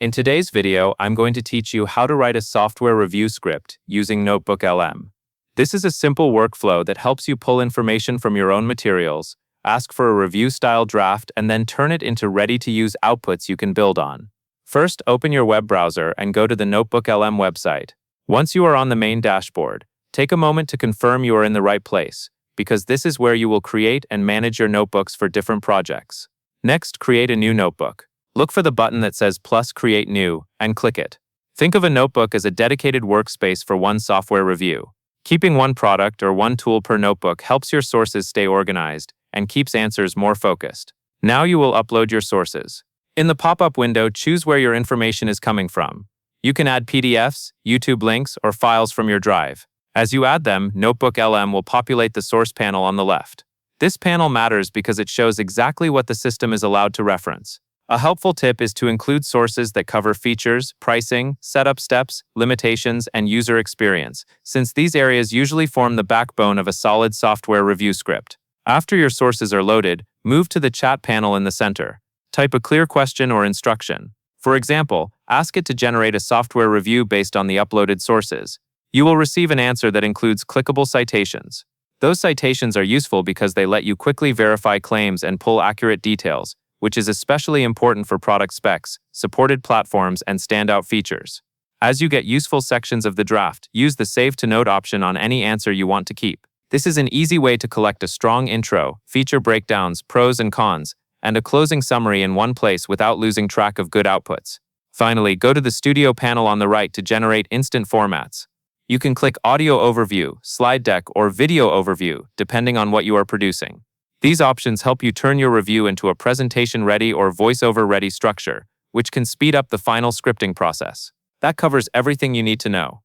In today's video, I'm going to teach you how to write a software review script using Notebooklm. This is a simple workflow that helps you pull information from your own materials, ask for a review-style draft, and then turn it into ready-to-use outputs you can build on. First, open your web browser and go to the Notebooklm website. Once you are on the main dashboard, take a moment to confirm you are in the right place, because this is where you will create and manage your notebooks for different projects. Next, create a new notebook. Look for the button that says +Create New and click it. Think of a notebook as a dedicated workspace for one software review. Keeping one product or one tool per notebook helps your sources stay organized and keeps answers more focused. Now you will upload your sources. In the pop-up window, choose where your information is coming from. You can add PDFs, YouTube links, or files from your drive. As you add them, Notebooklm will populate the source panel on the left. This panel matters because it shows exactly what the system is allowed to reference. A helpful tip is to include sources that cover features, pricing, setup steps, limitations, and user experience, since these areas usually form the backbone of a solid software review script. After your sources are loaded, move to the chat panel in the center. Type a clear question or instruction. For example, ask it to generate a software review based on the uploaded sources. You will receive an answer that includes clickable citations. Those citations are useful because they let you quickly verify claims and pull accurate details, which is especially important for product specs, supported platforms, and standout features. As you get useful sections of the draft, use the Save to Note option on any answer you want to keep. This is an easy way to collect a strong intro, feature breakdowns, pros and cons, and a closing summary in one place without losing track of good outputs. Finally, go to the Studio panel on the right to generate instant formats. You can click Audio Overview, Slide Deck, or Video Overview, depending on what you are producing. These options help you turn your review into a presentation-ready or voiceover-ready structure, which can speed up the final scripting process. That covers everything you need to know.